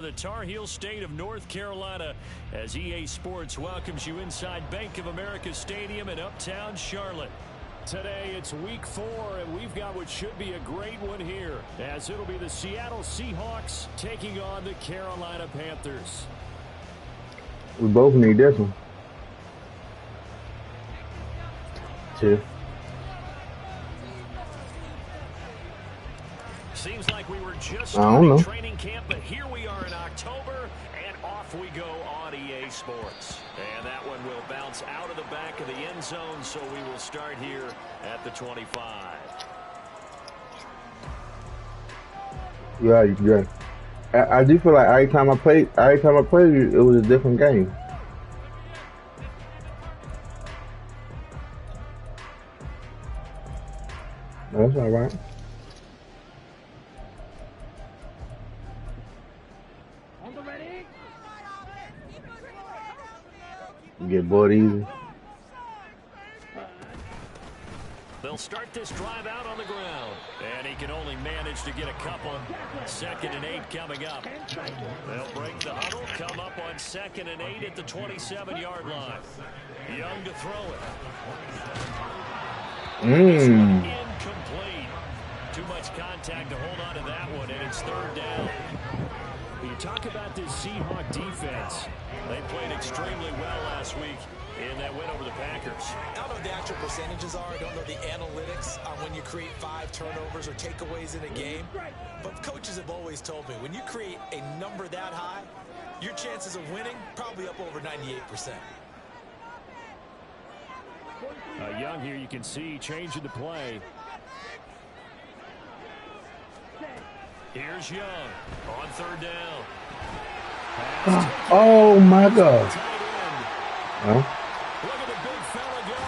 The Tar Heel state of North Carolina as EA Sports welcomes you inside Bank of America Stadium in Uptown Charlotte. Today it's week 4 and we've got what should be a great one here as it'll be the Seattle Seahawks taking on the Carolina Panthers. We both need this one. 2. Seems like we were just starting training camp, but here we are in October, and off we go on EA Sports. And that one will bounce out of the back of the end zone, so we will start here at the 25. Yeah. I do feel like every time I played, it was a different game. That's all right. Get bored easy. They'll start this drive out on the ground, and he can only manage to get a couple. 2nd and 8 coming up. They'll break the huddle, come up on 2nd and 8 at the 27-yard line. Young to throw it. Incomplete. Too much contact to hold on to that one, and it's 3rd down. You talk about this Seahawk defense. They played extremely well last week in that win over the Packers. I don't know what the actual percentages are. I don't know the analytics on when you create 5 turnovers or takeaways in a game. But coaches have always told me, when you create a number that high, your chances of winning probably up over 98%. Young here, you can see changing the play. Here's Young on 3rd down. Oh my God. Look at the big fella go.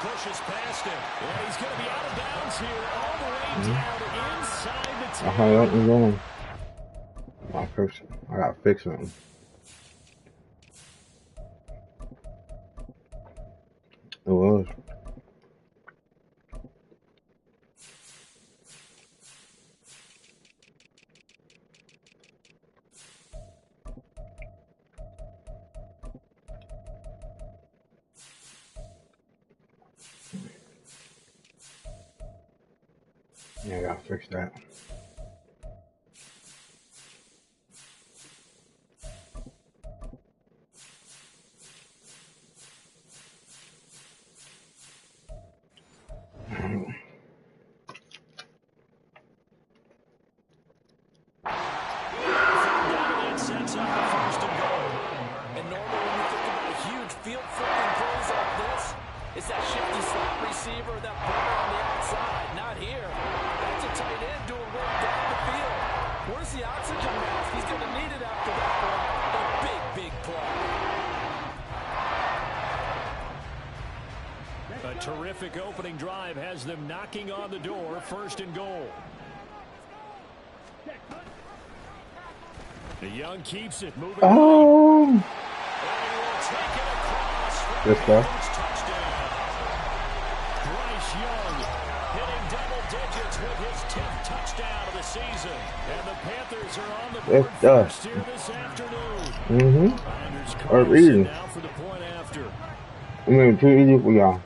Pushes past him. And he's going to be out of bounds here all the way down inside the 10. I hung up and going. I got to fix something. It was. Yeah, I gotta fix that. It's that shifty slot receiver, that runner on the outside. Not here. That's a tight end doing work down the field. Where's the oxygen mask? He's going to need it after that one. A big, big play. A terrific opening drive has them knocking on the door. 1st and goal. The Young keeps it moving. Oh. Good stuff. With his 10th touchdown of the season. And the Panthers are on the board first here this afternoon. Or easy. Now for the point after. I mean, too easy for y'all.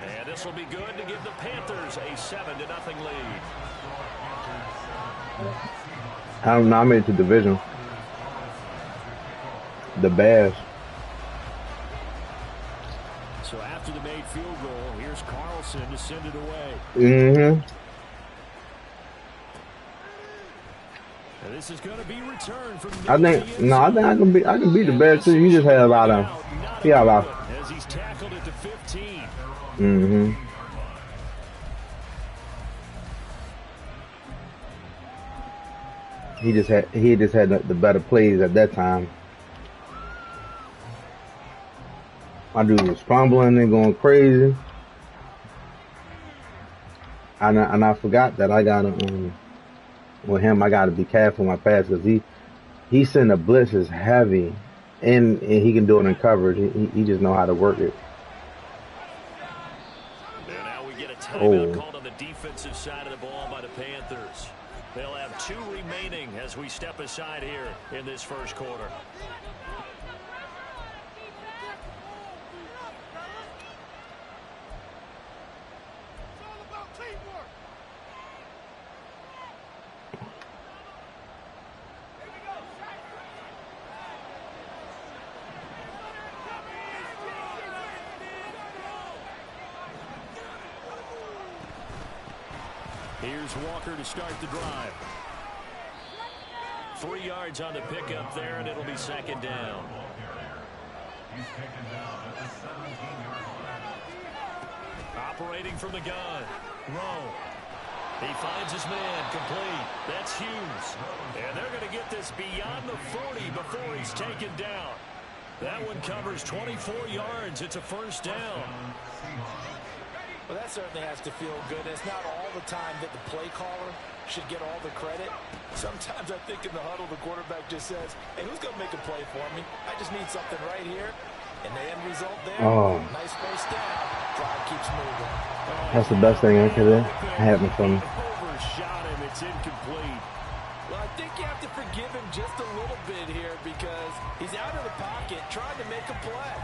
And this will be good to give the Panthers a 7-0 lead. I'm nominated to division. The Bears. So after the made field goal, here's Carlson to send it away. And this is going to be returned from. I think I can beat the Bears too. He just had a lot of. He had a lot. As he's tackled at the 15. He just had the better plays at that time. My dude was fumbling and going crazy. And I forgot that I got with him. I got to be careful with my pass because he send the blitzes heavy, and he can do it in coverage. He just know how to work it. And now we get a timeout called on the defensive side of the ball by the Panthers. They'll have 2 remaining as we step aside here in this first quarter. Here's Walker to start the drive. 3 yards on the pickup there, and it'll be second down. Operating from the gun. Rowe. He finds his man. Complete. That's Hughes. And they're going to get this beyond the 40 before he's taken down. That one covers 24 yards. It's a first down. Well, that certainly has to feel good. It's not all the time that the play caller should get all the credit. Sometimes I think in the huddle, the quarterback just says, hey, who's going to make a play for me? I just need something right here. And the end result there, nice first down. Drive keeps moving. That's the best thing I could have happened from him. Overshot him. It's incomplete. Well, I think you have to forgive him just a little bit here because he's out of the pocket trying to make a play.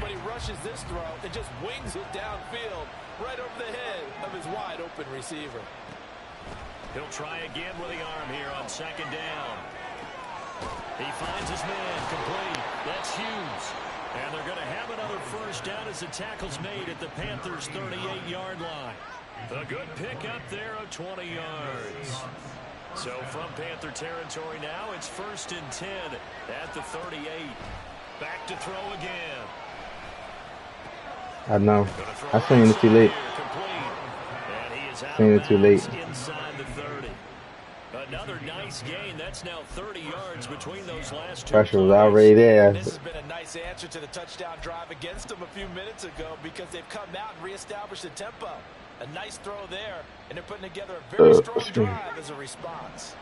But he rushes this throw and just wings it downfield right over the head of his wide-open receiver. He'll try again with the arm here on second down. He finds his man. Complete. That's Hughes. And they're going to have another first down as the tackle's made at the Panthers' 38-yard line. A good pickup there of 20 yards. So from Panther territory now, it's 1st and 10 at the 38. Back to throw again. I know. I seen it too late. Seen it too late. Inside the 30. Another nice gain. That's now 30 yards between those last 2 Pressure was already there. This has been a nice answer to the touchdown drive against them a few minutes ago because they've come out and reestablished the tempo. A nice throw there, and they're putting together a very strong drive as a response.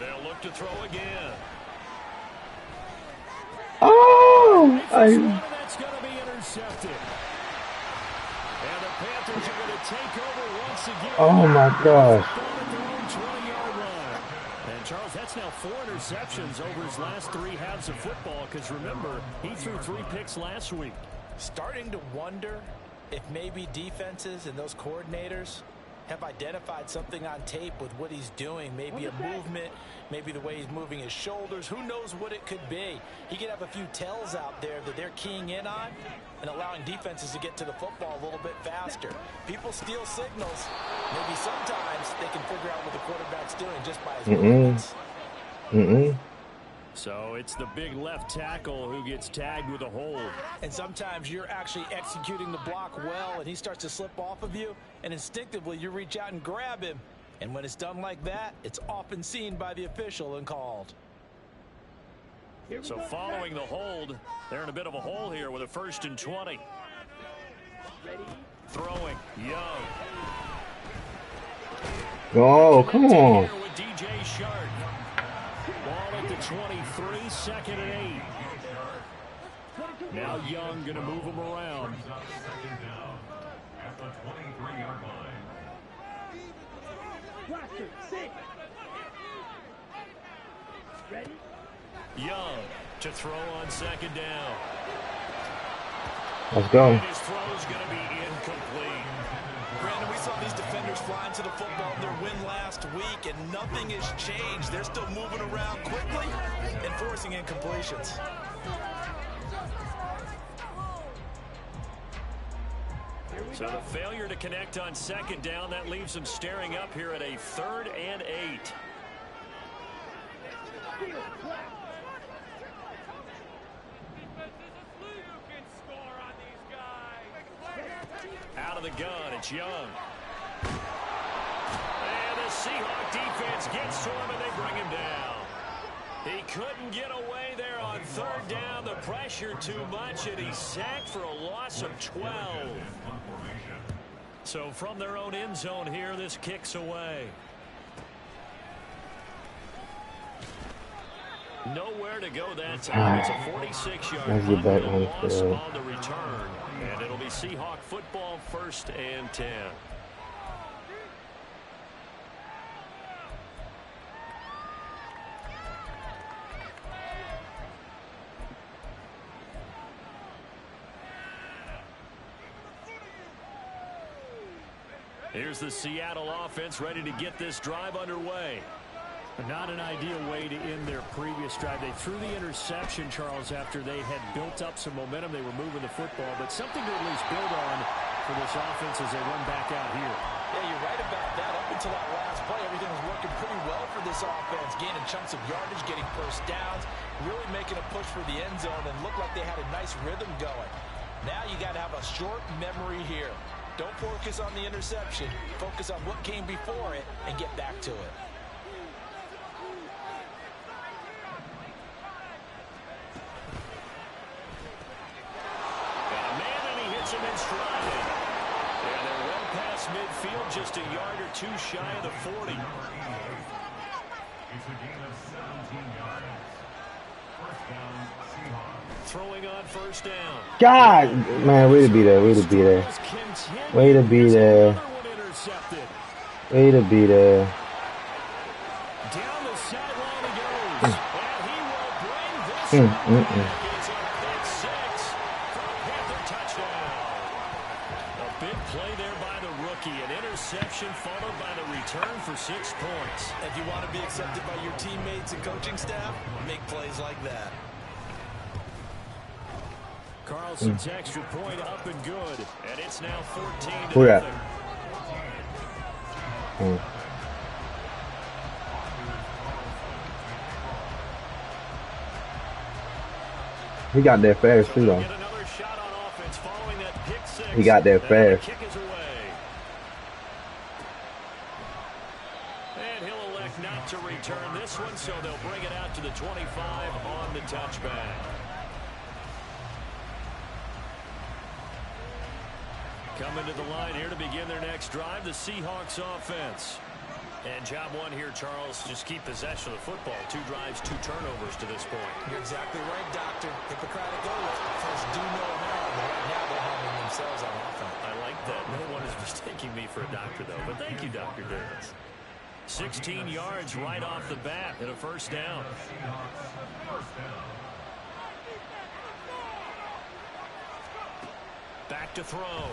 They'll look to throw again. Oh! That's going to be intercepted. And the Panthers are going to take over once again. Oh my gosh. And Charles, that's now 4 interceptions over his last 3 halves of football because remember, he threw 3 picks last week. Starting to wonder if maybe defenses and those coordinators have identified something on tape with what he's doing. Maybe a movement, maybe the way he's moving his shoulders. Who knows what it could be? He could have a few tells out there that they're keying in on and allowing defenses to get to the football a little bit faster. People steal signals. Maybe sometimes they can figure out what the quarterback's doing just by his movements. So it's the big left tackle who gets tagged with a hold. And sometimes you're actually executing the block well, and he starts to slip off of you, and instinctively you reach out and grab him. And when it's done like that, it's often seen by the official and called. So following the hold, they're in a bit of a hole here with a 1st and 20. Throwing, Young. Oh, come on. With DJ Shark. Ball at the 23, 2nd and 8. Now Young going to move him around. At the 23-yard line. Ready? Young to throw on 2nd down. Let's go. And his throw's going to be incomplete. Brandon, we saw these defenders flying to the football in their win last week, and nothing has changed. They're still moving around quickly and forcing incompletions. So the failure to connect on 2nd down, that leaves them staring up here at a 3rd and 8. Out of the gun, it's Young. And the Seahawk defense gets to him, and they bring him down. He couldn't get away there on 3rd down. The pressure too much, and he's sacked for a loss of 12. So from their own end zone here, this kicks away. Nowhere to go that time. It's a 46-yard punt, loss on the return. And it'll be Seahawk football 1st and 10. Here's the Seattle offense ready to get this drive underway. Not an ideal way to end their previous drive. They threw the interception, Charles, after they had built up some momentum. They were moving the football, but something to at least build on for this offense as they run back out here. Yeah, you're right about that. Up until that last play, everything was working pretty well for this offense. Gaining chunks of yardage, getting first downs, really making a push for the end zone, and looked like they had a nice rhythm going. Now you got to have a short memory here. Don't focus on the interception. Focus on what came before it and get back to it. Got a man, and he hits him in stride. And they're well past midfield, just a yard or two shy of the 40. It's a gain of 17 yards. First down, Seahawks. Throwing on 1st down. God, man, way to be there. Way to be there. Way to be there. Way to be there. Down the sideline he goes. And he will bring this one back. It's a pick six for a Panther touchdown. A big play there by the rookie. An interception followed by the return for 6 points. If you want to be accepted by your teammates and coaching staff, make plays like that. Carlson's extra point up and good. And it's now 14-0. Who that? He got there fast too, though. He got there fast. And he'll elect not to return this one, so they'll bring it out to the 25 on the touchback. Coming to the line here to begin their next drive, the Seahawks offense. And job one here, Charles, just keep possession of the football. 2 drives, 2 turnovers to this point. You're exactly right, Doctor. Hippocratic oath. First, do no harm. Right now, they're harming themselves on offense. I like that. No one is mistaking me for a doctor, though. But thank you, Dr. Davis. 16 yards right off the bat and a 1st down. Back to throw.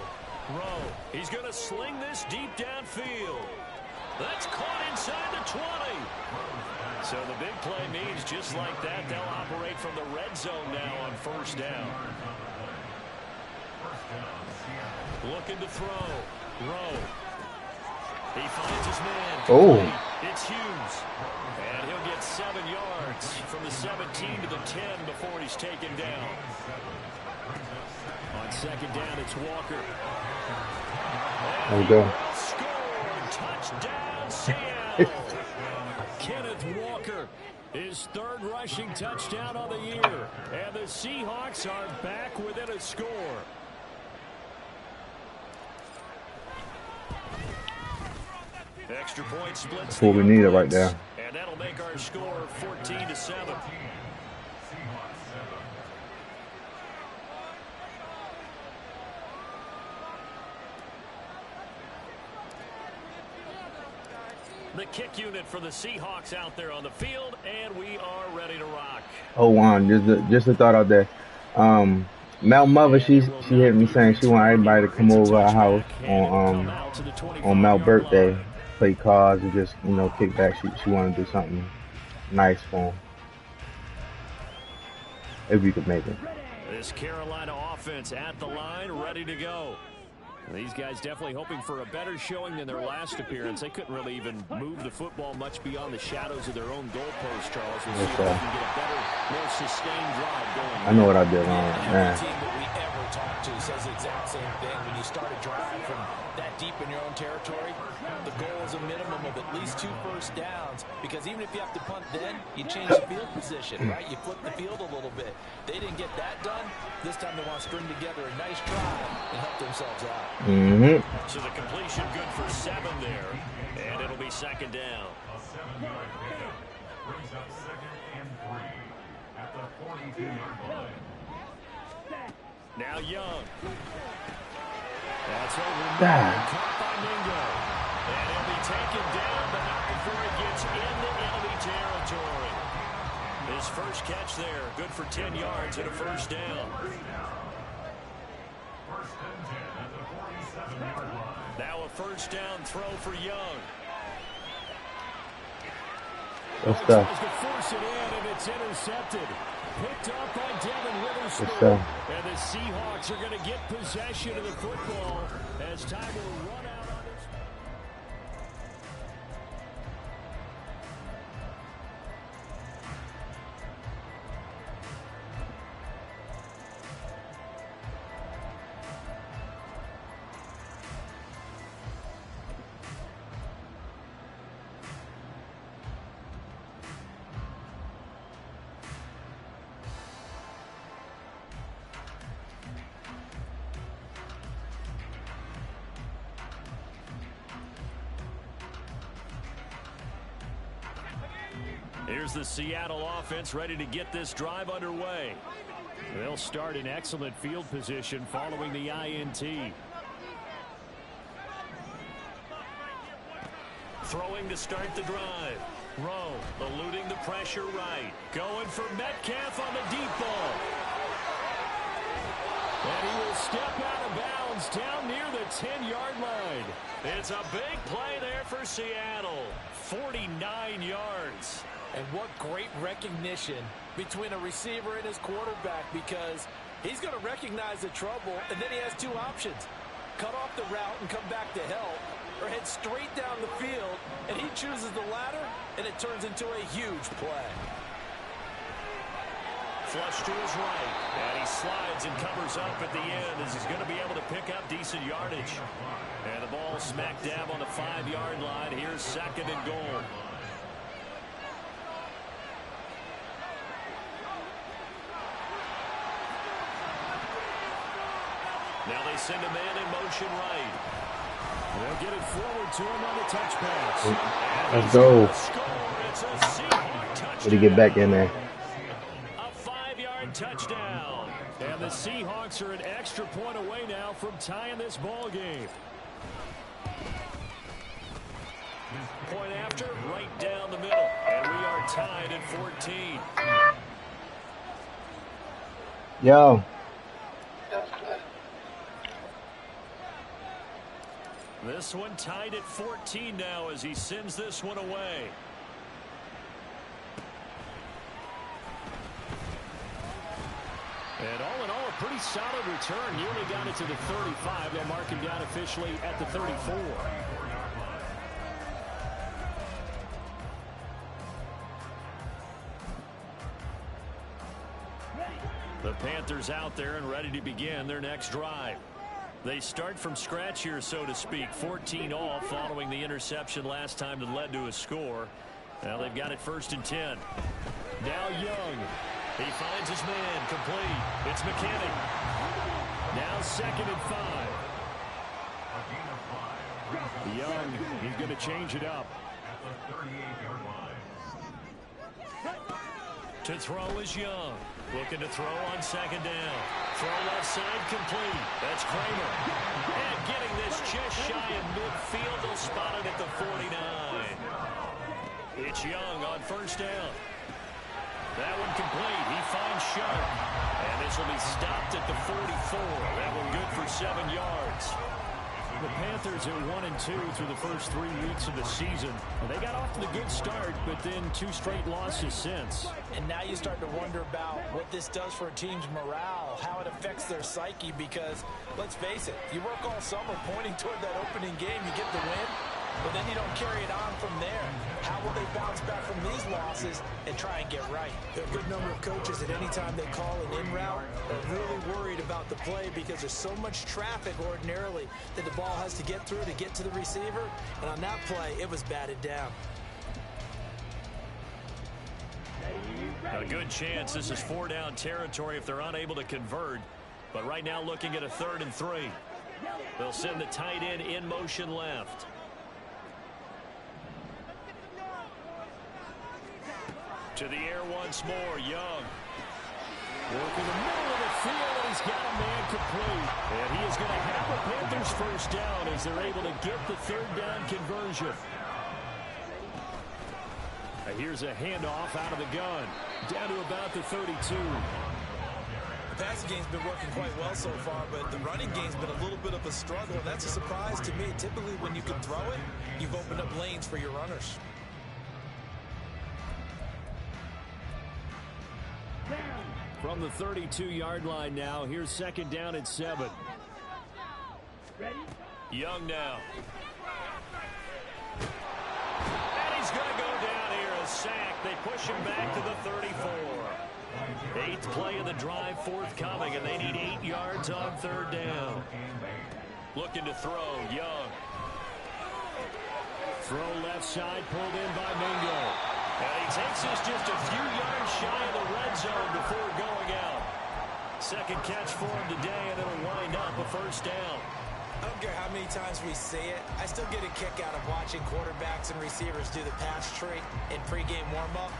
Rowe. He's going to sling this deep downfield. That's caught inside the 20. So the big play means just like that, they'll operate from the red zone now on 1st down. Looking to throw. Rowe. He finds his man. Oh. It's Hughes. And he'll get 7 yards from the 17 to the 10 before he's taken down. On 2nd down, it's Walker. There we go. Scored. Touchdown, Seattle. Kenneth Walker, his 3rd rushing touchdown on the year. And the Seahawks are back within a score. Extra point splits. That's what we needed right there. And that'll make our score 14-7. The kick unit for the Seahawks out there on the field, and we are ready to rock. Oh, Juan, just a thought out there. Mel Mother, she hit me saying she want everybody to come over our house on Mel's birthday, play cards and just kick back. She want to do something nice for him. If we could make it. This Carolina offense at the line, ready to go. These guys definitely hoping for a better showing than their last appearance. They couldn't really even move the football much beyond the shadows of their own goalpost, Charles. We'll see if they can get a better, more sustained drive going. I know what I did wrong, man. Every team that we ever talk to says the exact same thing. When you start a drive from that deep in your own territory, the goal is a minimum of at least 2 first downs, because even if you have to punt then, you change the field position, right? You flip the field a little bit. They didn't get that done. This time they want to string together a nice drive and help themselves out. So the completion good for 7 there, and it'll be 2nd down. A 7-yard pickup brings up 2nd and 3 at the 42-yard line. Now Young. That's over. Ah. Caught by Mingo. And he'll be taken down, but not before he gets into enemy territory. His first catch there, good for 10 yards and a first down. First and 10 at the 47-yard line. Now a first down throw for Young. Good stuff. Tries to force it in, and it's intercepted. Picked up by Devin Witherspoon. Good stuff. And the Seahawks are going to get possession of the football as time will run out on this. Here's the Seattle offense ready to get this drive underway. They'll start in excellent field position following the INT. Throwing to start the drive. Rowe eluding the pressure right. Going for Metcalf on the deep ball. And he will step out of bounds down near the 10-yard line. It's a big play there for Seattle. 49 yards. And what great recognition between a receiver and his quarterback, because he's going to recognize the trouble, and then he has two options. Cut off the route and come back to help, or head straight down the field, and he chooses the latter, and it turns into a huge play. Flush to his right, and he slides and covers up at the end as he's going to be able to pick up decent yardage. And the ball smack dab on the 5-yard line. Here's second and goal. Now they send a man in motion right. They'll get it forward to him on the touch pass. Let's go. It's a Seahawk touchdown. Did he get back in there? A 5-yard touchdown. And the Seahawks are an extra point away now from tying this ball game. Point after, right down the middle. And we are tied at 14. Yo. This one tied at 14 now as he sends this one away. And all in all, a pretty solid return. Nearly got it to the 35. They'll mark him down officially at the 34. The Panthers out there and ready to begin their next drive. They start from scratch here, so to speak. 14 all following the interception last time that led to a score. Now they've got it first and 10. Now Young. He finds his man complete. It's McKinnon. Now second and 5. Young, he's going to change it up. At the 38-yard line. To throw is Young. Looking to throw on second down. Throw left side complete. That's Kramer. And getting this just shy of midfield. They'll spot it at the 49. It's Young on first down. That one complete. He finds Sharp. And this will be stopped at the 44. That one good for 7 yards. The Panthers are 1-2 through the first 3 weeks of the season. And they got off to the good start, but then 2 straight losses since. And now you start to wonder about what this does for a team's morale, how it affects their psyche, because, let's face it, you work all summer pointing toward that opening game, you get the win, but then you don't carry it on from there. How will they bounce back from these losses and try and get right? There are a good number of coaches at any time they call an in route are really worried about the play because there's so much traffic ordinarily that the ball has to get through to get to the receiver. And on that play, it was batted down. A good chance this is 4-down territory if they're unable to convert. But right now looking at a 3rd and 3. They'll send the tight end in motion left. To the air once more, Young. Working the middle of the field, and he's got a man complete. And he is going to have a Panthers first down as they're able to get the third down conversion. Here's a handoff out of the gun. Down to about the 32. The passing game's been working quite well so far, but the running game's been a little bit of a struggle, and that's a surprise to me. Typically, when you can throw it, you've opened up lanes for your runners. From the 32-yard line now, here's second down at 7. Young now. And he's going to go down here, a sack. They push him back to the 34. 8th play of the drive forthcoming, and they need 8 yards on third down. Looking to throw, Young. Throw left side, pulled in by Mingo. And he takes this just a few yards shy of the red zone before going out. Second catch for him today, and it'll wind up a first down. I don't care how many times we say it, I still get a kick out of watching quarterbacks and receivers do the pass tree in pregame warm-up.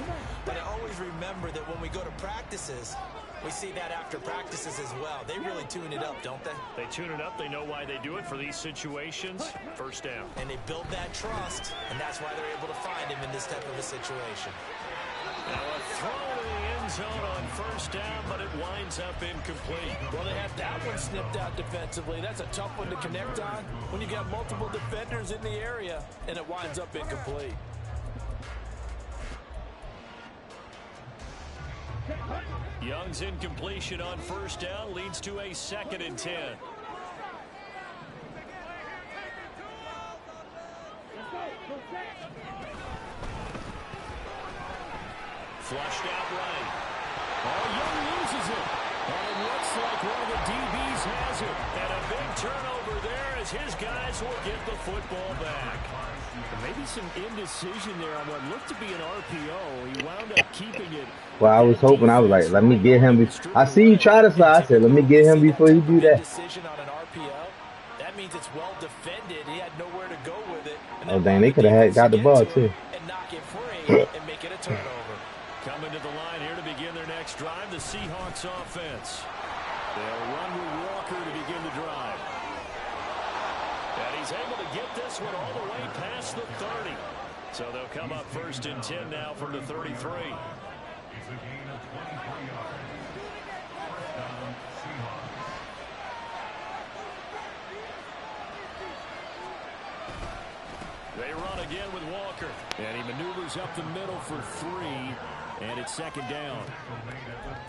But I always remember that when we go to practices, we see that after practices as well. They really tune it up, don't they? They tune it up. They know why they do it for these situations. First down. And they build that trust, and that's why they're able to find him in this type of a situation. Now a throw to the end zone on first down, but it winds up incomplete. Well, they had that one snipped out defensively. That's a tough one to connect on when you got multiple defenders in the area, and it winds up incomplete. Young's incompletion on first down leads to a 2nd and 10. Flushed out right. Oh, Young loses it. And it looks like one of the DBs has it. And a big turnover there as his guys will get the football back. And maybe some indecision there on what looked to be an RPO. He wound up keeping it. Well, I was hoping, I was like, let me get him. I see you try to slide. I said, let me get him before you do that. Decision on an RPO. That means it's well defended. He had nowhere to go with it. Oh, dang, they could have got the ball, too. And knock it free and make it a turnover. Coming to the line here to begin their next drive, the Seahawks offense. They'll run with Walker to begin the drive. And he's able to get this one all the way past the 30. So they'll come up 1st and 10 now from the 33. It's a gain of 23 yards. First down, Seahawks. They run again with Walker. And he maneuvers up the middle for 3. And it's 2nd down.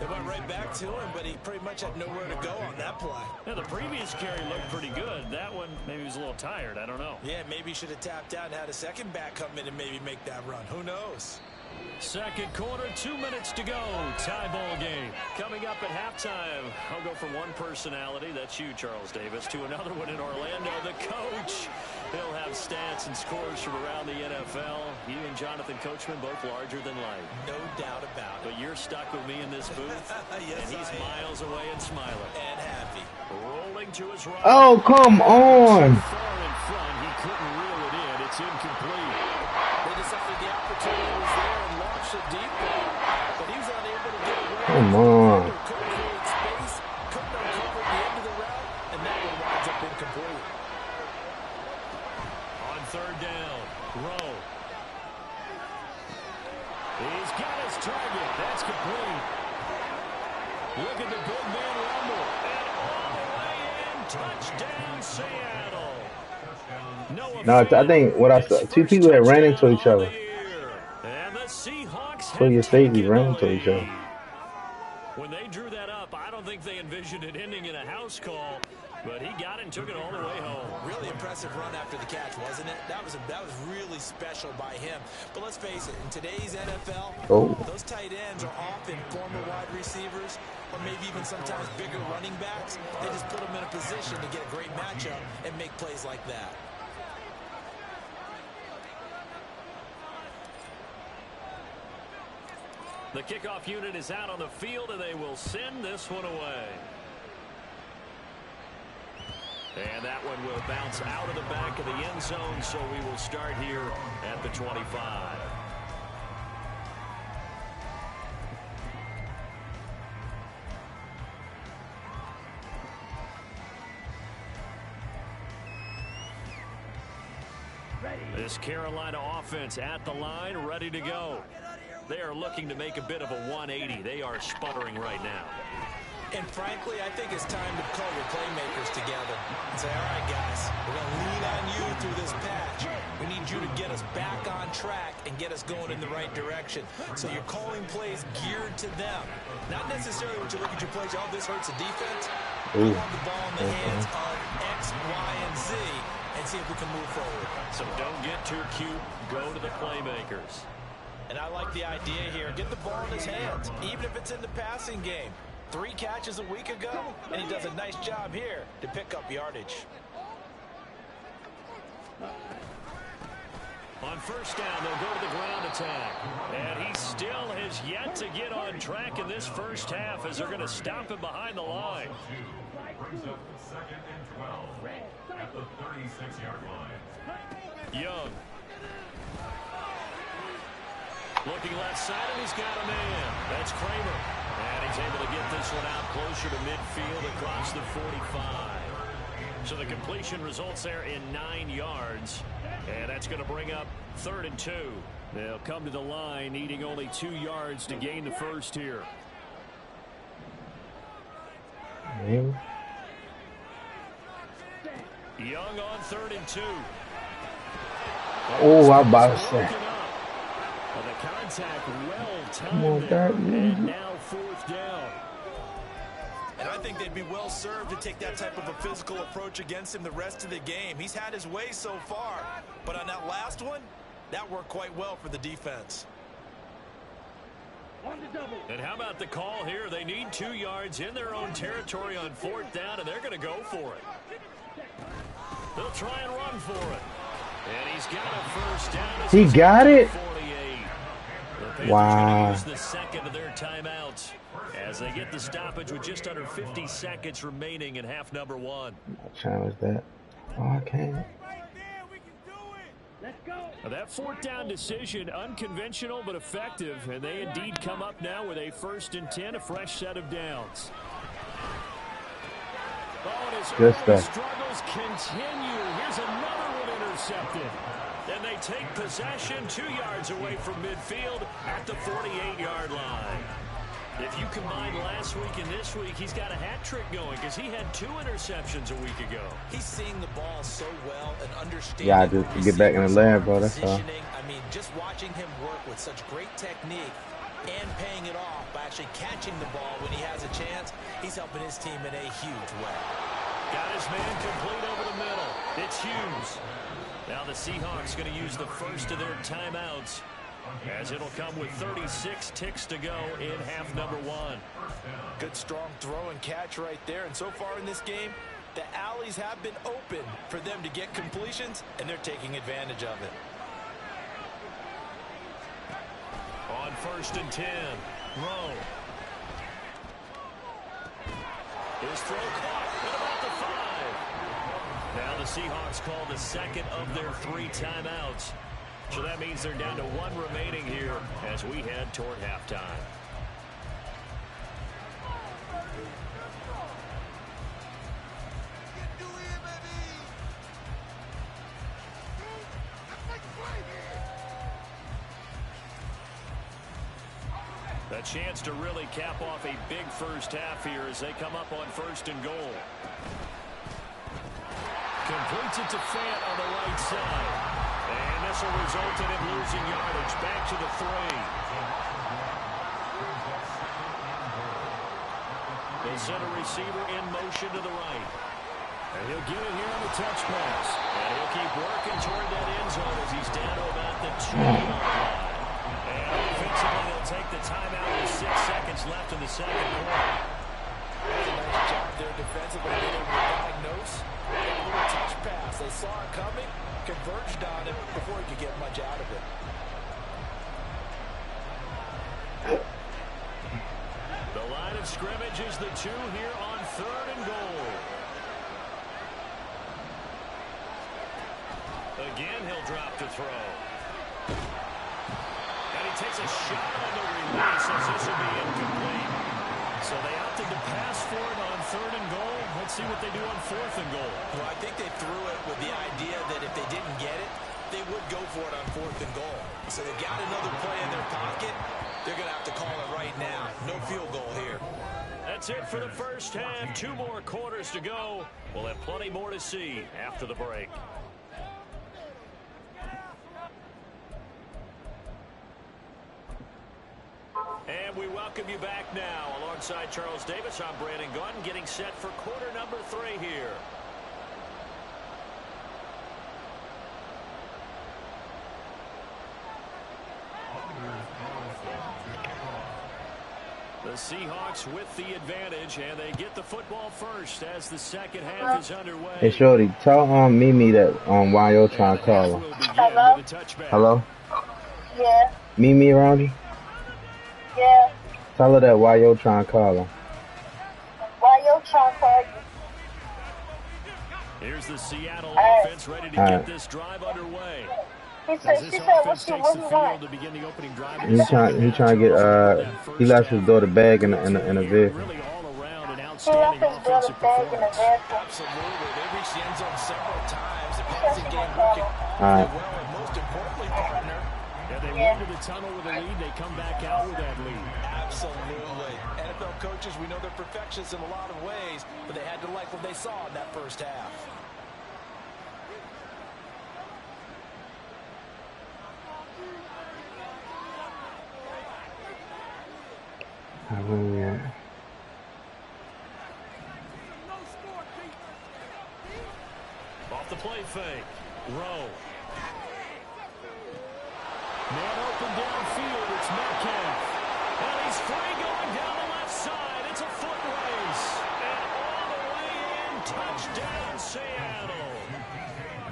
They went right back to him, but he pretty much had nowhere to go on that play. Now, the previous carry looked pretty good. That one, maybe he was a little tired. I don't know. Yeah, maybe he should have tapped out and had a second back come in and maybe make that run. Who knows? Second quarter, 2 minutes to go. Tie ball game. Coming up at halftime, I'll go from one personality, that's you, Charles Davis, to another one in Orlando, the coach. He'll have stats and scores from around the NFL. You and Jonathan Coachman, both larger than life. No doubt about it. But you're stuck with me in this booth, Yes, and he's I am. miles away and smiling. And happy. Rolling to his right. Oh, come on. Far in front, he couldn't reel it in. It's incomplete. They decided the opportunity was there and launched a deep ball, but he was unable to get away. Come on. Couldn't create space, couldn't uncover the end of the route, and that one winds up incomplete. On third down, Rowe. He's got his target. That's complete. Look at the big man rumble. And all the way in. Touchdown, Seattle. No, I think what I saw, 2 people had ran into each other. And the Seahawks So your safety ran into each other. When they drew that up, I don't think they envisioned it ending in a house call, but he got it and took it all the way home. Really impressive run after the catch, wasn't it? That was really special by him. But let's face it, in today's NFL, those tight ends are often former wide receivers or maybe even sometimes bigger running backs. They just put them in a position to get a great matchup and make plays like that. The kickoff unit is out on the field, and they will send this one away. And that one will bounce out of the back of the end zone, so we will start here at the 25. This Carolina offense at the line, ready to go. They are looking to make a bit of a 180. They are sputtering right now. And frankly, I think it's time to call your playmakers together and say, all right, guys, we're going to lean on you through this patch. We need you to get us back on track and get us going in the right direction. So you're calling plays geared to them. Not necessarily when you look at your plays, oh, this hurts the defense. We want the ball in the hands of X, Y, and Z and see if we can move forward. So don't get too cute. Go to the playmakers. And I like the idea here. Get the ball in his hands, even if it's in the passing game. 3 catches a week ago, and he does a nice job here to pick up yardage. On first down, they'll go to the ground attack. And he still has yet to get on track in this first half as they're going to stop him behind the line. Brings up 2nd and 12 at the 36-yard line. Young. Looking left side, and he's got a man. That's Kramer. And he's able to get this one out closer to midfield across the 45. So the completion results there in 9 yards. And that's going to bring up 3rd and 2. They'll come to the line needing only 2 yards to gain the first here. Young on 3rd and 2. Oh, I'm about to say. The contact well timed there, and now 4th down. And I think they'd be well served to take that type of a physical approach against him the rest of the game. He's had his way so far, but on that last one, that worked quite well for the defense. And how about the call here? They need 2 yards in their own territory on 4th down, and they're going to go for it. They'll try and run for it. And he's got a first down. He got it? 48. Wow. Use the second of their timeouts as they get the stoppage with just under 50 seconds remaining in half number 1. I challenge that. Oh, I can't. That 4th down decision, unconventional but effective, and they indeed come up now with a 1st and 10, a fresh set of downs. Oh, and his Good stuff. struggles continue. Here's another one intercepted. Then they take possession 2 yards away from midfield at the 48-yard line. If you combine last week and this week, he's got a hat trick going because he had 2 interceptions a week ago. He's seeing the ball so well and understanding. Yeah, I just get back in the lane, bro. That's all. I mean, just watching him work with such great technique and paying it off by actually catching the ball when he has a chance, he's helping his team in a huge way. Got his man complete over the middle. It's Hughes. Now the Seahawks going to use the first of their timeouts, as it'll come with 36 ticks to go in half number 1. Good strong throw and catch right there. And so far in this game, the alleys have been open for them to get completions, and they're taking advantage of it. On 1st and 10, Rowe. His throw caught at about the 5. Now the Seahawks call the second of their 3 timeouts. So that means they're down to 1 remaining here as we head toward halftime. A chance to really cap off a big first half here as they come up on 1st and goal. Completes it to Fant on the right side. And this will result in him losing yardage. Back to the 3. They send a receiver in motion to the right. And he'll get it here on the touch pass. And he'll keep working toward that end zone as he's down to about the 2-yard line. And offensively, they'll take the timeout with 6 seconds left in the second quarter. That's a nice job there defensively. They able to diagnose. A little touch pass. They saw it coming, converged on it before he could get much out of it. The line of scrimmage is the 2 here on 3rd and goal. Again, he'll drop to throw. And he takes a shot on the release as this will be incomplete. So they opted to pass for it on 3rd and goal. Let's see what they do on 4th and goal. Well, I think they threw it with the idea that if they didn't get it, they would go for it on 4th and goal. So they got another play in their pocket. They're going to have to call it right now. No field goal here. That's it for the first half. 2 more quarters to go. We'll have plenty more to see after the break. And we welcome you back now. Alongside Charles Davis, I'm Brandon Gunn, getting set for quarter number 3 here. The Seahawks with the advantage, and they get the football first as the second half is underway. Hey, Shorty, tell Mimi that why you're trying to call her. Hello? Hello? Yeah. Mimi around you? Yeah. Tell her that why you're trying to call her. Why you trying to call you? Here's the Seattle All offense ready to get this drive underway. She said, what you want? To begin the opening drive. He trying to get he left his daughter bag in a vehicle. Really all around an He outstanding left his daughter offensive bag in a performance. vehicle. Absolutely. They reached the end zone several times. The passing game working Alright. well, and most importantly, partner, Yeah, they went to the tunnel with a lead. They come back out with that lead. absolutely. NFL coaches, we know they're perfectionists in a lot of ways, but they had to like what they saw in that first half. Yeah. Off the play fake. Rowe. Man open downfield. It's Metcalf. And he's free going down the left side. It's a foot race. And all the way in. Touchdown, Seattle.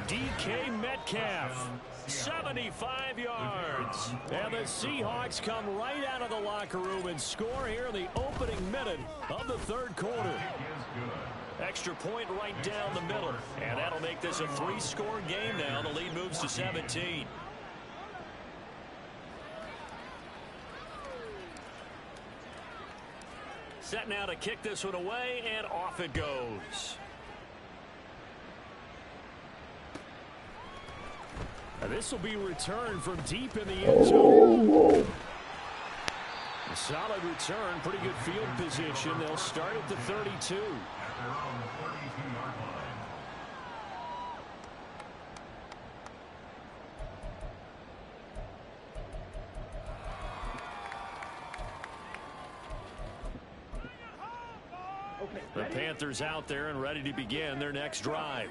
DK Metcalf. 75 yards. And the Seahawks come right out of the locker room and score here in the opening minute of the third quarter. Extra point right down the middle. And that'll make this a 3-score game now. The lead moves to 17. Set now to kick this one away, and off it goes. This will be returned from deep in the end zone. A solid return, pretty good field position. They'll start at the 32. The Panthers out there and ready to begin their next drive.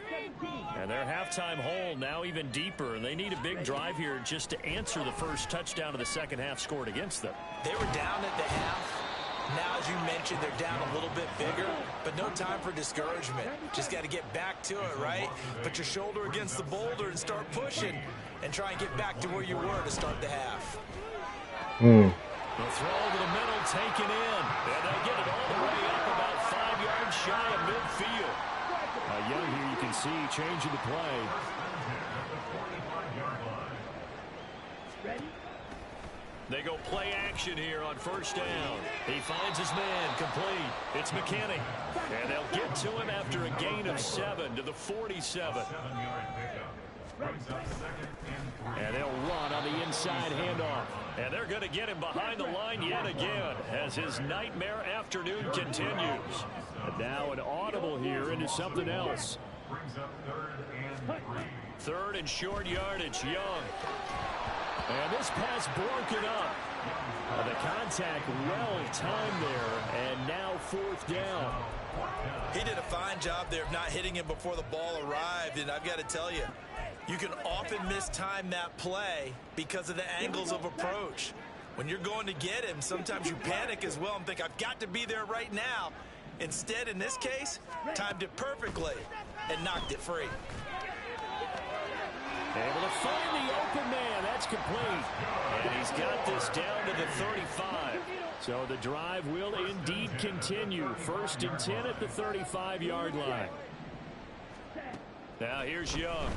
And their halftime hole now even deeper. And they need a big drive here just to answer the first touchdown of the second half scored against them. They were down at the half. Now, as you mentioned, they're down a little bit bigger, but no time for discouragement. Just got to get back to it, right? Put your shoulder against the boulder and start pushing and try and get back to where you were to start the half. The throw to the middle taken in. And they get it all the way up about 5 yards shy of midfield. Young here you can see changing the play. They go play action here on first down. He finds his man complete. It's McKinney. And they'll get to him after a gain of 7 to the 47. And they'll run on the inside handoff. And they're going to get him behind the line yet again as his nightmare afternoon continues. And now an audible here into something else. Third and short yardage, Young. And this pass broken up. The contact well timed there, and now fourth down. He did a fine job there of not hitting him before the ball arrived, and I've got to tell you, you can often mistime that play because of the angles of approach. When you're going to get him, sometimes you panic as well and think, I've got to be there right now. Instead, in this case, timed it perfectly and knocked it free. Able to find the open man. That's complete. And he's got this down to the 35. So the drive will indeed continue. First and 10 at the 35-yard line. Now here's Young.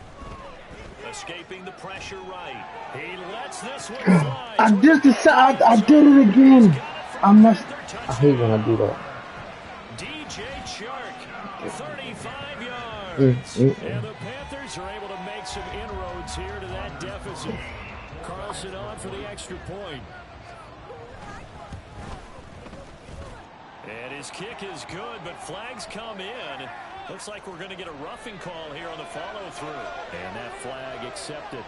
Escaping the pressure right. He lets this one fly. I did it again. I hate when I do that. DJ Chark, 35 yards. And the Panthers Seahawkers are able to make some inroads here to that deficit. Carlson on for the extra point. And his kick is good, but flags come in. Looks like we're going to get a roughing call here on the follow-through. And that flag accepted.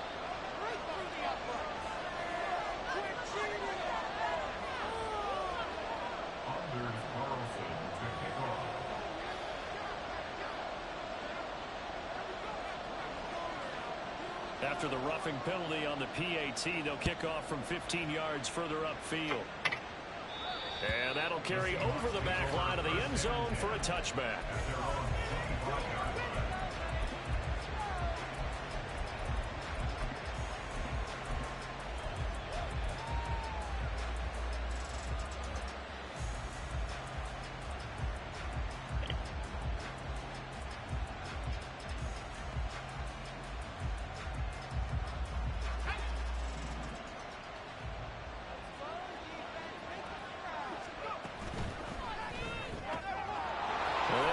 After the roughing penalty on the PAT, they'll kick off from 15 yards further upfield. And that'll carry over the back line of the end zone for a touchback.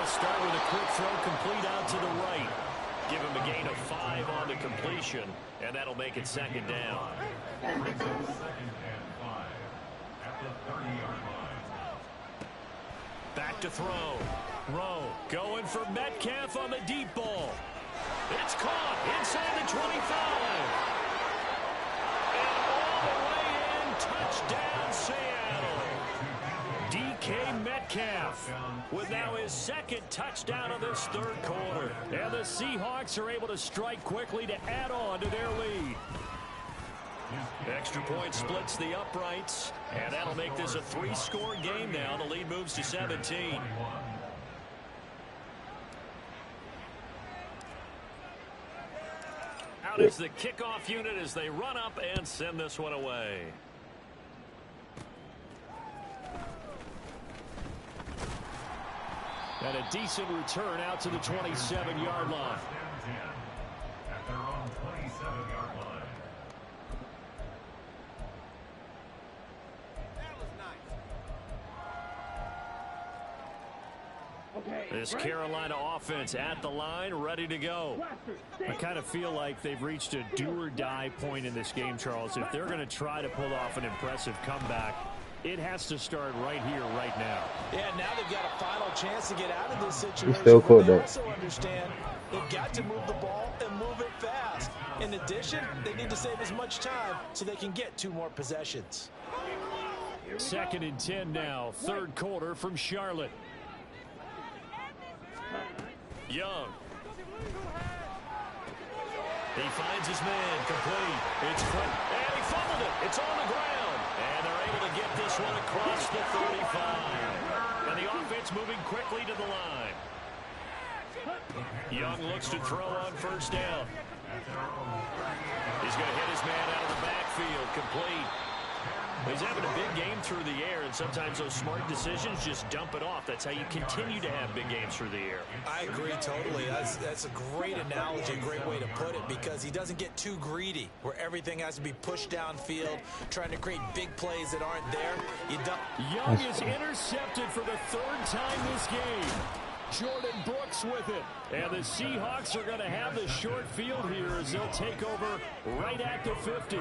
Start with a quick throw complete out to the right. Give him a gain of 5 on the completion, and that'll make it second down. Second and 5 at the 30-yard line. Back to throw. Rowe going for Metcalf on the deep ball. It's caught inside the 25. And all the way in, touchdown Seattle. DK Metcalf with now his second touchdown of this third quarter. And the Seahawks are able to strike quickly to add on to their lead. Extra point splits the uprights, and that'll make this a 3-score game now. The lead moves to 17. Out is the kickoff unit as they run up and send this one away. And a decent return out to the 27-yard line. At their own 27-yard line. This Carolina offense at the line, ready to go. I kind of feel like they've reached a do-or-die point in this game, Charles. If they're going to try to pull off an impressive comeback, it has to start right here, right now. Yeah, now they've got a final chance to get out of this situation. Still cool, They though. also understand they've got to move the ball and move it fast. In addition, they need to save as much time so they can get 2 more possessions. 2nd and 10 now, third quarter from Charlotte. Young. He finds his man, complete. It's quick, and he fumbled it. It's on the ground. And they're able to get this one across the 35. And the offense moving quickly to the line. Young looks to throw on first down. He's going to hit his man out of the backfield, complete. He's having a big game through the air, and sometimes those smart decisions just dump it off. That's how you continue to have big games through the air. I agree totally. That's a great analogy, a great way to put it, because he doesn't get too greedy where everything has to be pushed downfield, trying to create big plays that aren't there. Young is intercepted for the 3rd time this game. Jordan Brooks with it. And the Seahawks are going to have the short field here as they'll take over right at the 50.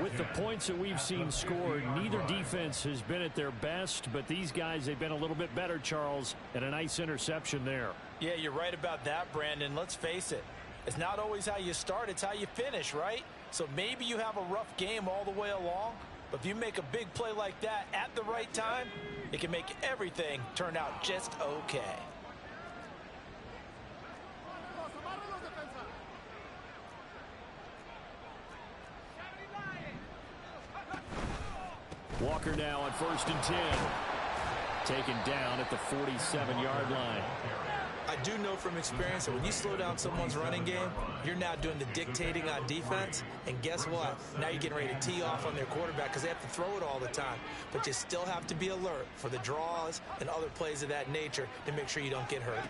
With the points that we've seen scored, neither defense has been at their best, but these guys, they've been a little bit better, Charles, and a nice interception there. Yeah, you're right about that, Brandon. Let's face it. It's not always how you start, it's how you finish, right? So maybe you have a rough game all the way along, but if you make a big play like that at the right time, it can make everything turn out just okay. Walker now on 1st and 10. Taken down at the 47-yard line. I do know from experience that when you slow down someone's running game, you're now doing the dictating on defense. And guess what? Now you're getting ready to tee off on their quarterback because they have to throw it all the time. But you still have to be alert for the draws and other plays of that nature to make sure you don't get hurt.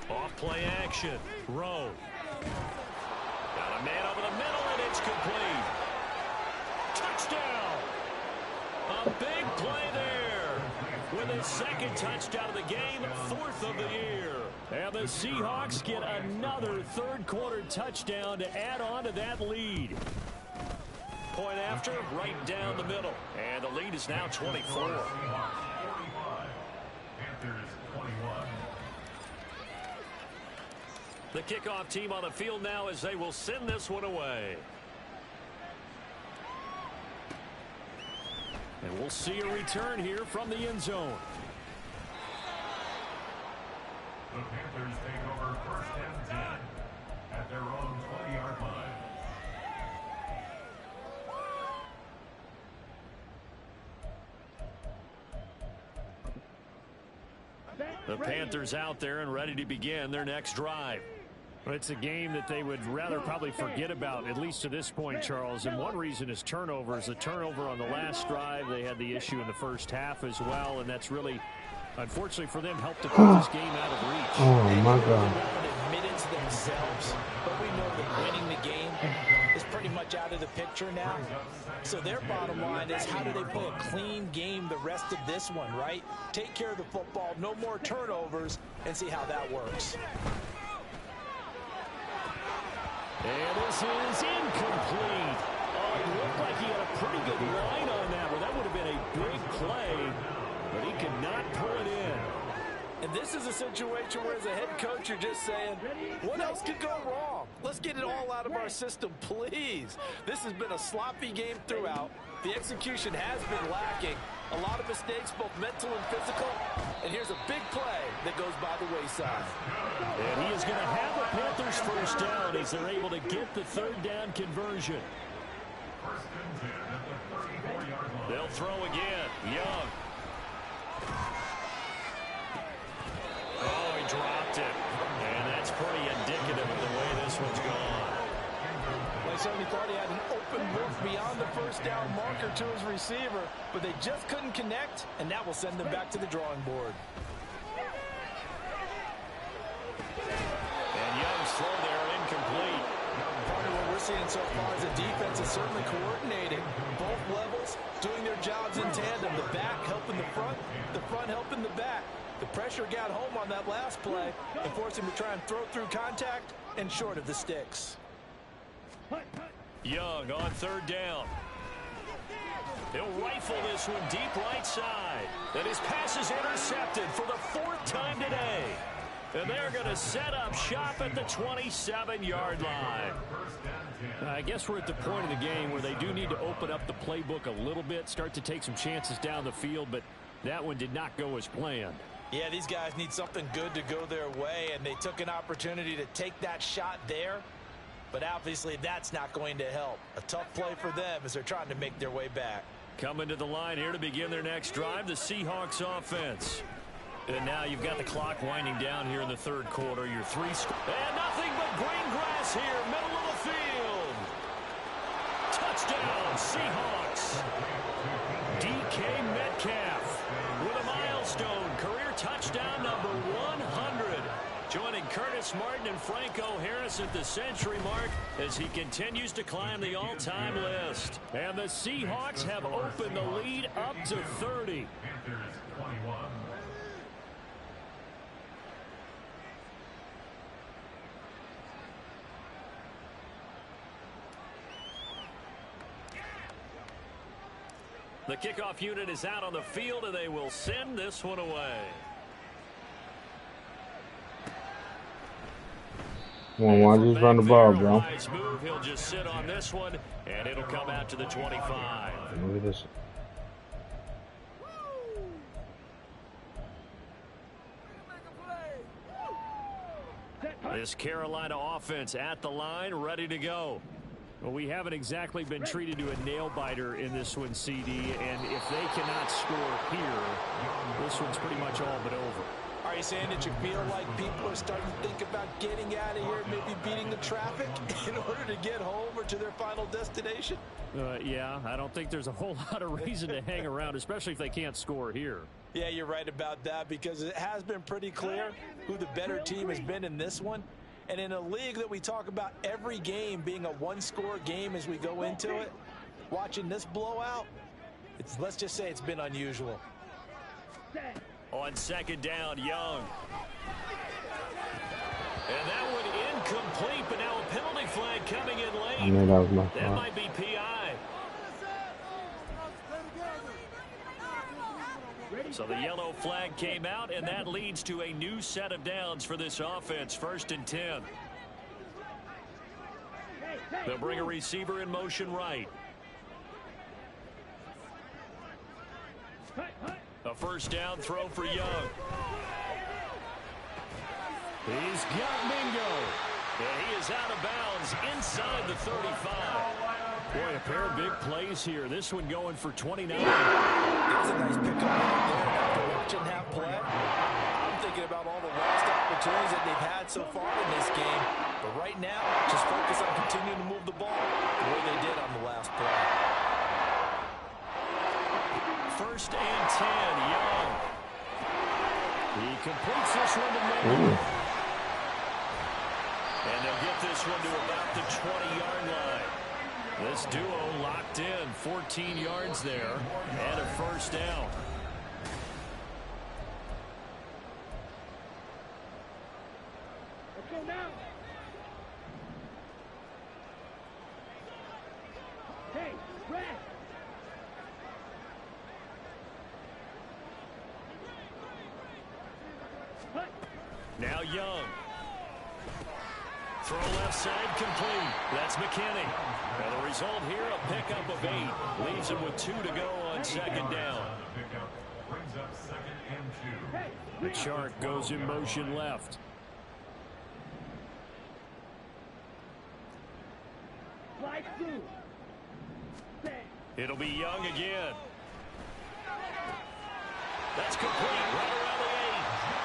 Off play action. Rowe. Got a man over the middle, and it's complete. Touchdown. A big play there with his second touchdown of the game, 4th of the year. And the Seahawks get another third-quarter touchdown to add on to that lead. Point after, right down the middle. And the lead is now 24. The kickoff team on the field now as they will send this one away. And we'll see a return here from the end zone. The Panthers take over 1st and 10 at their own 20-yard line. The Panthers out there and ready to begin their next drive. Well, it's a game that they would rather probably forget about, at least to this point, Charles. And one reason is turnovers. The turnover on the last drive, they had the issue in the first half as well, and that's really, unfortunately for them, helped to put this game out of reach. Oh, my God. Admit it to themselves, but we know that winning the game is pretty much out of the picture now. So their bottom line is, how do they play a clean game the rest of this one, right? Take care of the football, no more turnovers, and see how that works. And this is incomplete. Oh, it looked like he had a pretty good line on that one. That would have been a big play, but he could not pull it in. And this is a situation where, as a head coach, you're just saying, what else could go wrong? Let's get it all out of our system, please. This has been a sloppy game throughout. The execution has been lacking. A lot of mistakes, both mental and physical. And here's a big play that goes by the wayside. And he is going to have the Panthers first down as they're able to get the third down conversion. 1st and 10 at the 34-yard line. They'll throw again. Young. Oh, he dropped it. And that's pretty indicative of the way this one's gone. I certainly thought he had an open look beyond the first down marker to his receiver, but they just couldn't connect, and that will send them back to the drawing board. And Young's throw there incomplete. Part of what we're seeing so far is the defense is certainly coordinating. Both levels doing their jobs in tandem. The back helping the front helping the back. The pressure got home on that last play and forced him to try and throw through contact and short of the sticks. Young on third down. He'll rifle this one deep right side. And his pass is intercepted for the 4th time today. And they're going to set up shop at the 27-yard line. I guess we're at the point of the game where they do need to open up the playbook a little bit, start to take some chances down the field, but that one did not go as planned. Yeah, these guys need something good to go their way, and they took an opportunity to take that shot there. But obviously that's not going to help. A tough play for them as they're trying to make their way back. Coming to the line here to begin their next drive, the Seahawks offense. And now you've got the clock winding down here in the third quarter. Your and nothing but green grass here, middle of the field. Touchdown, Seahawks. DK Metcalf with a milestone career touchdown number 100. Joining Curtis Martin and Franco Harris at the century mark as he continues to climb the all-time list. And the Seahawks have opened the lead up to 30. Panthers 21. The kickoff unit is out on the field, and they will send this one away. Come on, why just run the ball, bro? Nice move. He'll just sit on this one, and it'll come out to the 25. Look at this. This Carolina offense at the line, ready to go. Well, we haven't exactly been treated to a nail-biter in this one, CD, and if they cannot score here, this one's pretty much all but over. Are you saying that you feel like people are starting to think about getting out of here, maybe beating the traffic in order to get home or to their final destination? Yeah, I don't think there's a whole lot of reason to hang around, especially if they can't score here. Yeah, you're right about that, because it has been pretty clear who the better team has been in this one. And in a league that we talk about every game being a one-score game as we go into it, watching this blowout, let's just say it's been unusual. On second down, Young. And that one incomplete, but now a penalty flag coming in late. I mean, that was my That fault. might be PI. So the yellow flag came out, and that leads to a new set of downs for this offense. 1st and 10. They'll bring a receiver in motion right. A first down throw for Young. He's got Mingo. And he is out of bounds inside the 35. Boy, a pair of big plays here. This one going for 29. It was a nice pickup right there after watching that play. I'm thinking about all the lost opportunities that they've had so far in this game. But right now, just focus on continuing to move the ball the way they did on the last play. 1st and 10, Young. He completes this one to Mingo. And they'll get this one to about the 20-yard line. This duo locked in, 14 yards there, and a first down. Let's go now. Hey, rest. Now Young. Throw left side complete. That's McKinney. And the result here, a pickup of 8. Leaves him with 2 to go on second down. Brings up 2nd and 2. The chart goes in motion left. Slide through. It'll be Young again. That's complete. Right around the 8.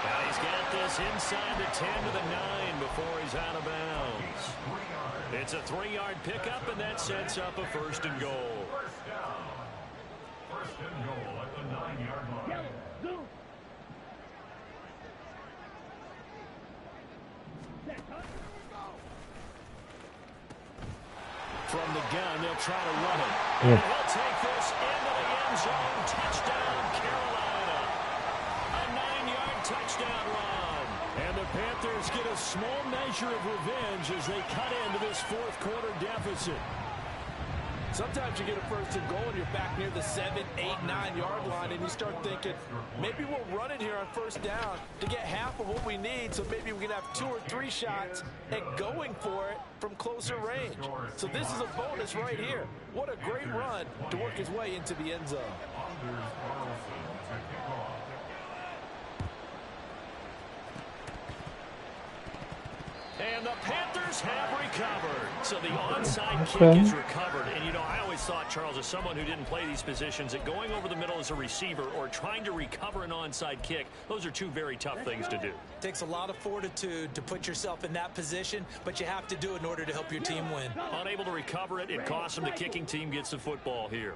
Now he's got this inside the 10 to the 9 before he's out of bounds. It's a 3-yard pickup, and that sets up a 1st and goal. First down. 1st and goal at the 9-yard line. Zoom. From the gun, they'll try to run it. And he'll take this into the end zone. Touchdown, Carolina. A 9-yard touchdown run. And the Panthers get a small measure of revenge as they cut into this 4th quarter deficit. Sometimes you get a 1st and goal and you're back near the 7, 8, 9-yard line, and you start thinking, maybe we'll run it here on 1st down to get half of what we need, so maybe we can have 2 or 3 shots at going for it from closer range. So this is a bonus right here. What a great run to work his way into the end zone. Anders Carlson to kick off. And the Panthers have recovered. So the onside kick is recovered. And, you know, I always thought, Charles, as someone who didn't play these positions, that going over the middle as a receiver or trying to recover an onside kick, those are 2 very tough things to do. Takes a lot of fortitude to put yourself in that position, but you have to do it in order to help your team win. Unable to recover it, it costs them. The kicking team gets the football here.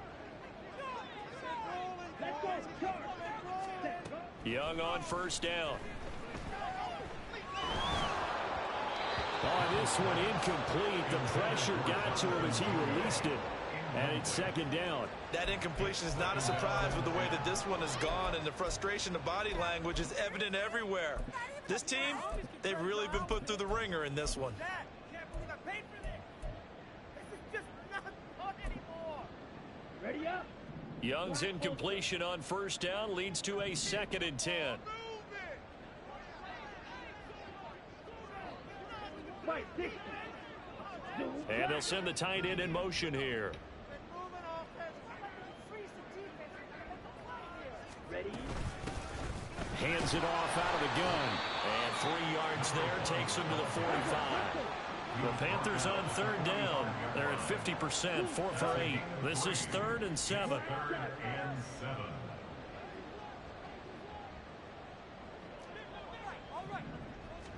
Young on 1st down. Oh, this one incomplete. The pressure got to him as he released it. And it's 2nd down. That incompletion is not a surprise with the way that this one has gone, and the frustration of body language is evident everywhere. This team, they've really been put through the ringer in this one. Ready up. Young's incompletion on 1st down leads to a 2nd and 10. And they'll send the tight end in motion here. Hands it off out of the gun. And 3 yards there takes him to the 45. The Panthers on 3rd down. They're at 50%, 4 for 8. This is 3rd and 7. 3rd and 7.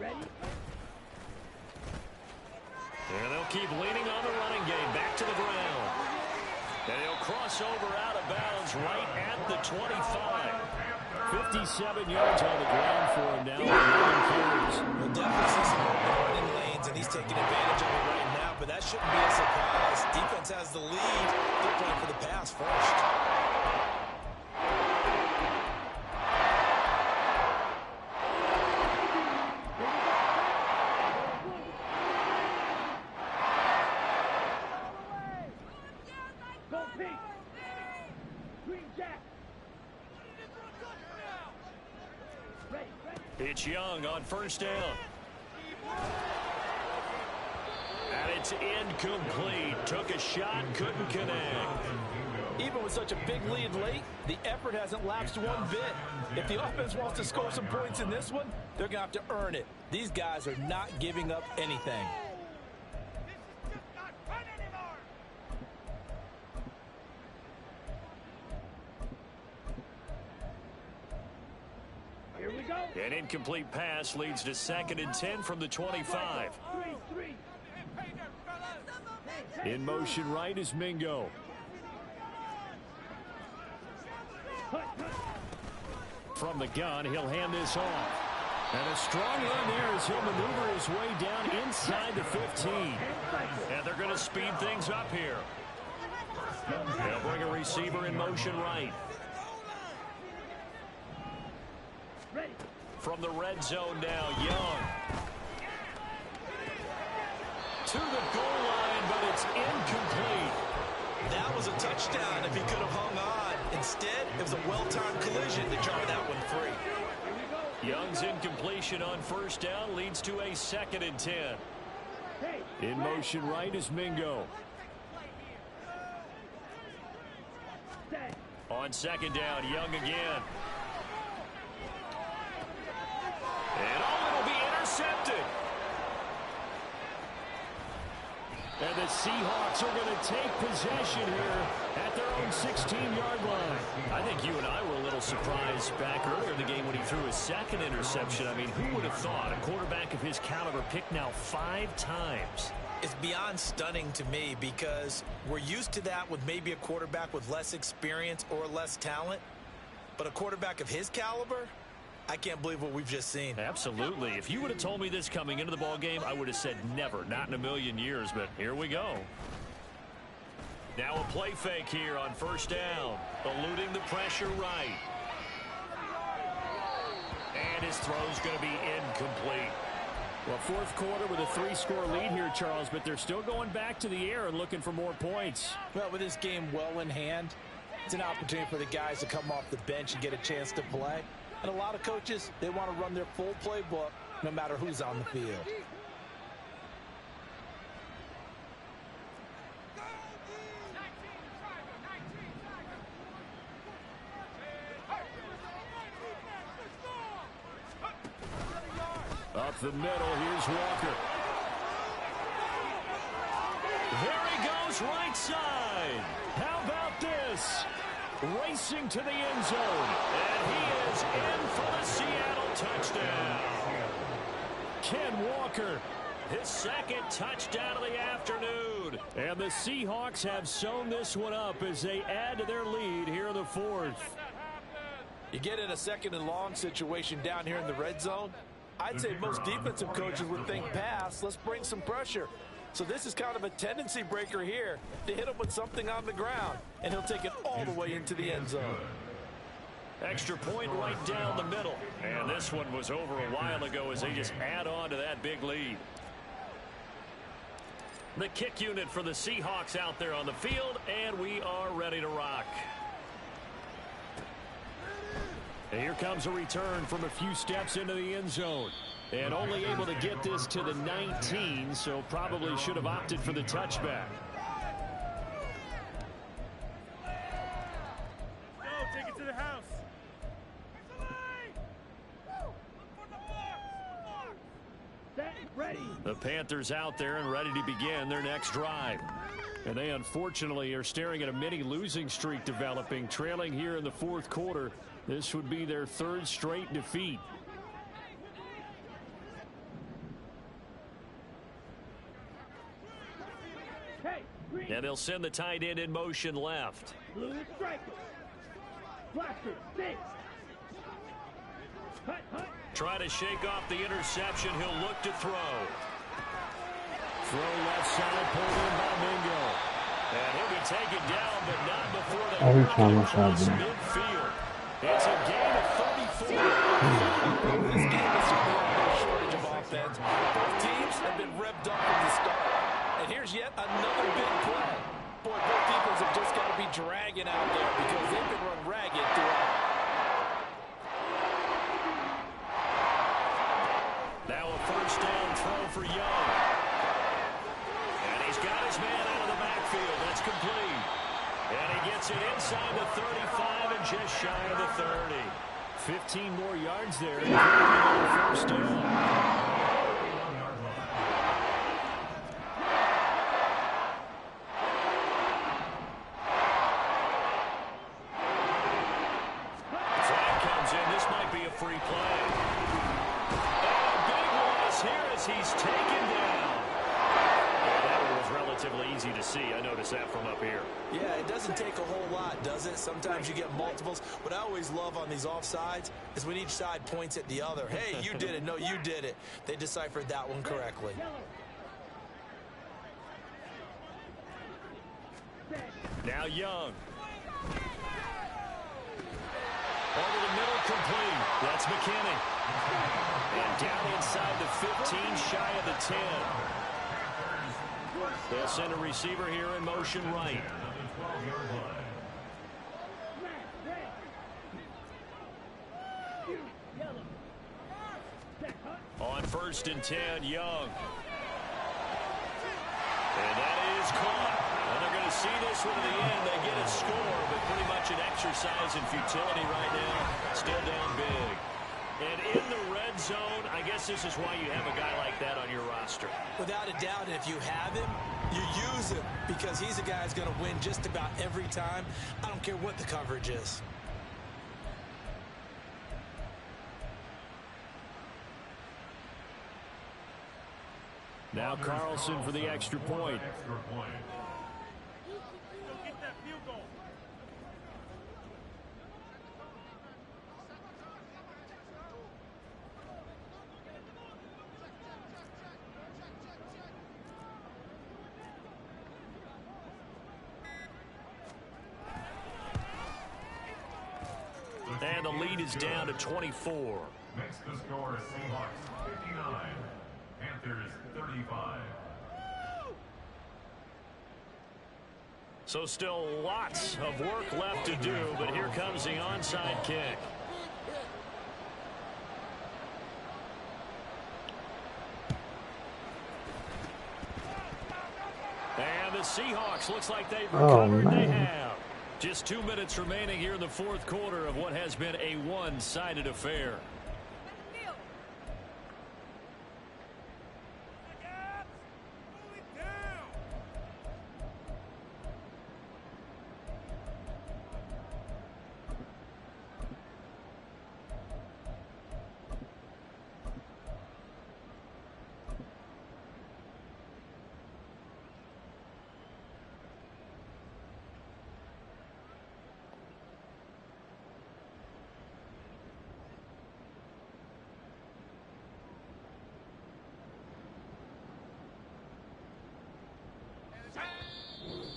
Ready? And they'll keep leaning on the running game. Back to the ground. And he'll cross over out of bounds right at the 25. 57 yards on the ground for him now. We'll definitely see some open running lanes, and he's taking advantage of it right now, but that shouldn't be a surprise. Defense has the lead. They're playing for the pass first. It's Young on first down. And it's incomplete. Took a shot, couldn't connect. Even with such a big lead late, the effort hasn't lapsed one bit. If the offense wants to score some points in this one, they're going to have to earn it. These guys are not giving up anything. Here we go. An incomplete pass leads to 2nd and 10 from the 25. Three. In motion right is Mingo. From the gun, he'll hand this off. And a strong run there as he'll maneuver his way down inside the 15. And they're going to speed things up here. They'll bring a receiver in motion right. From the red zone now, Young. To the goal line, but it's incomplete. That was a touchdown if he could have hung on. Instead, it was a well-timed collision to jar that one free. Young's incompletion on first down leads to a 2nd and 10. In motion right is Mingo. On 2nd down, Young again. And it'll be intercepted. And the Seahawks are going to take possession here at their own 16-yard line. I think you and I were a little surprised back earlier in the game when he threw his 2nd interception. I mean, who would have thought a quarterback of his caliber picked now 5 times? It's beyond stunning to me because we're used to that with maybe a quarterback with less experience or less talent. But a quarterback of his caliber, I can't believe what we've just seen. Absolutely. If you would have told me this coming into the ball game, I would have said never, not in a million years, but here we go. Now a play fake here on first down, eluding the pressure right. And his throw's going to be incomplete. Well, 4th quarter with a 3-score lead here, Charles, but they're still going back to the air and looking for more points. Well, with this game well in hand, it's an opportunity for the guys to come off the bench and get a chance to play. And a lot of coaches, they want to run their full playbook no matter who's on the field. Up the middle, here's Walker. There he goes, right side. How about this? Racing to the end zone. And he is in for the Seattle touchdown. Ken Walker, his 2nd touchdown of the afternoon. And the Seahawks have sewn this one up as they add to their lead here in the 4th. You get in a 2nd and long situation down here in the red zone, I'd say most defensive coaches would think pass, let's bring some pressure. So this is kind of a tendency breaker here to hit him with something on the ground, and he'll take it all the way into the end zone. Extra point right down the middle. And this one was over a while ago as they just add on to that big lead. The kick unit for the Seahawks out there on the field, and we are ready to rock. And here comes a return from a few steps into the end zone. And only able to get this to the 19, so probably should have opted for the touchback. Go, take it to the house. Set, ready. The Panthers out there and ready to begin their next drive. And they unfortunately are staring at a mini losing streak developing, trailing here in the 4th quarter. This would be their 3rd straight defeat. And they'll send the tight end in motion left. Blue is striker. Blaster, 6. Hut. Try to shake off the interception. He'll look to throw. Throw left side, pulled in by Mingo. And he'll be taken down, but not before they cross midfield. It's a gain of 34. This game is no shortage of offense. Both teams have been revved up from the start. And here's yet another big play. Boy, both defenses have just got to be dragging out there because they've been run ragged throughout. for Young. And he's got his man out of the backfield. That's complete. And he gets it inside the 35 and just shy of the 30. 15 more yards there. First down. Free play. And a big loss here as he's taken down. That one was relatively easy to see. I noticed that from up here. Yeah, it doesn't take a whole lot, does it? Sometimes you get multiples. What I always love on these offsides is when each side points at the other. Hey, you did it. No, you did it. They deciphered that one correctly. Now Young. Over the middle, complete. That's McKinney. And down inside the 15, shy of the 10. They'll send a receiver here in motion right. On 1st and 10, Young. And that is caught. And they're going to see this one to the end. They get a score, but pretty much an exercise in futility right now. Still down big. And in the red zone, I guess this is why you have a guy like that on your roster. Without a doubt, and if you have him, you use him because he's a guy who's going to win just about every time. I don't care what the coverage is. Now Carlson for the extra point. Get that field goal. And the lead is down to 24. Makes the score Seahawks 59, Panthers 35. So still lots of work left to do, but here comes the onside kick. And the Seahawks looks like they've recovered. They have. Just 2 minutes remaining here in the fourth quarter of what has been a one-sided affair.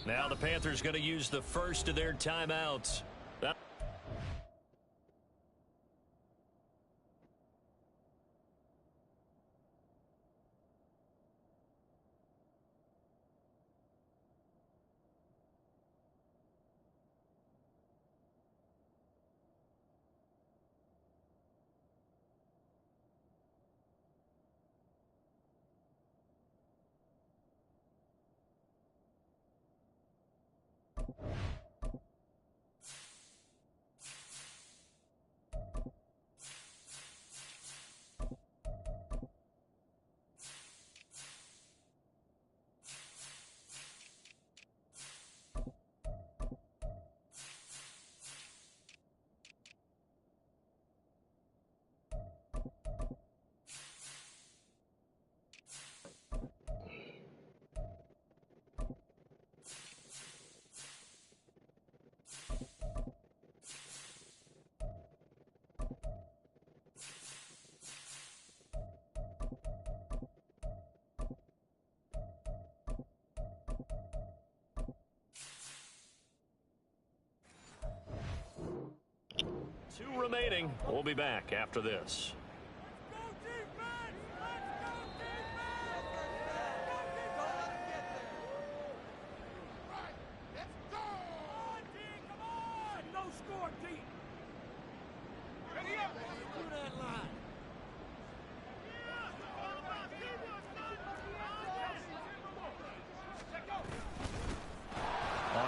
Now the Panthers going to use the first of their timeouts. Two remaining. We'll be back after this.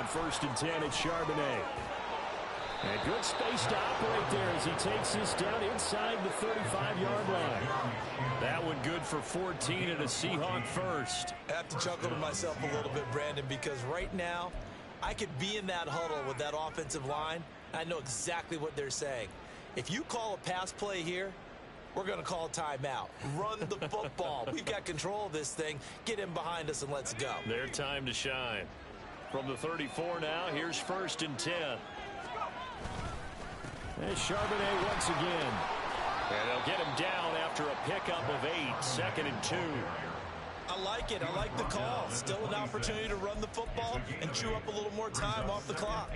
first and 10 at Charbonnet. And good space to operate there as he takes this down inside the 35-yard line. That one good for 14 and a Seahawk first. I have to chuckle to myself a little bit, Brandon, because right now I could be in that huddle with that offensive line. I know exactly what they're saying. If you call a pass play here, we're going to call a timeout. Run the football. We've got control of this thing. Get in behind us and let's go. Their time to shine. From the 34 now, here's first and 10. There's Charbonnet once again. And they'll get him down after a pickup of 8, 2nd and 2. I like it. I like the call. Still an opportunity to run the football and chew up a little more time off the clock.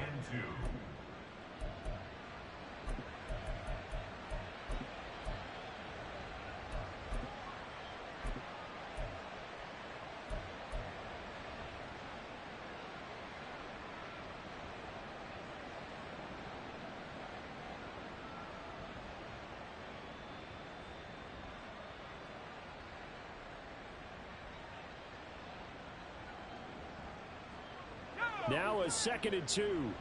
Now a 2nd and 2.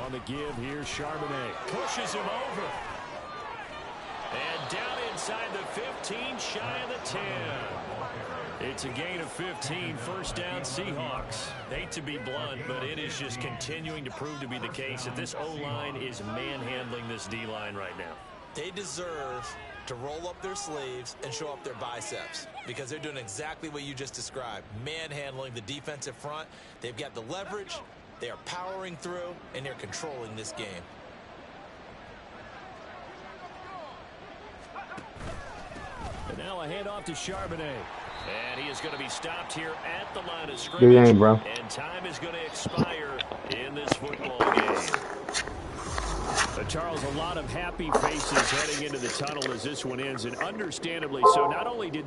On the give, here's Charbonnet. Pushes him over. And down inside the 15, shy of the 10. It's a gain of 15, first down Seahawks. Hate to be blunt, but it is just continuing to prove to be the case that this O-line is manhandling this D-line right now. They deserve to roll up their sleeves and show up their biceps because they're doing exactly what you just described, manhandling the defensive front. They've got the leverage, they are powering through, and they're controlling this game. And now a handoff to Charbonnet. And he is going to be stopped here at the line of scrimmage. Good game, bro. And time is going to expire in this football game. Charles, a lot of happy faces heading into the tunnel as this one ends, and understandably so. Not only did they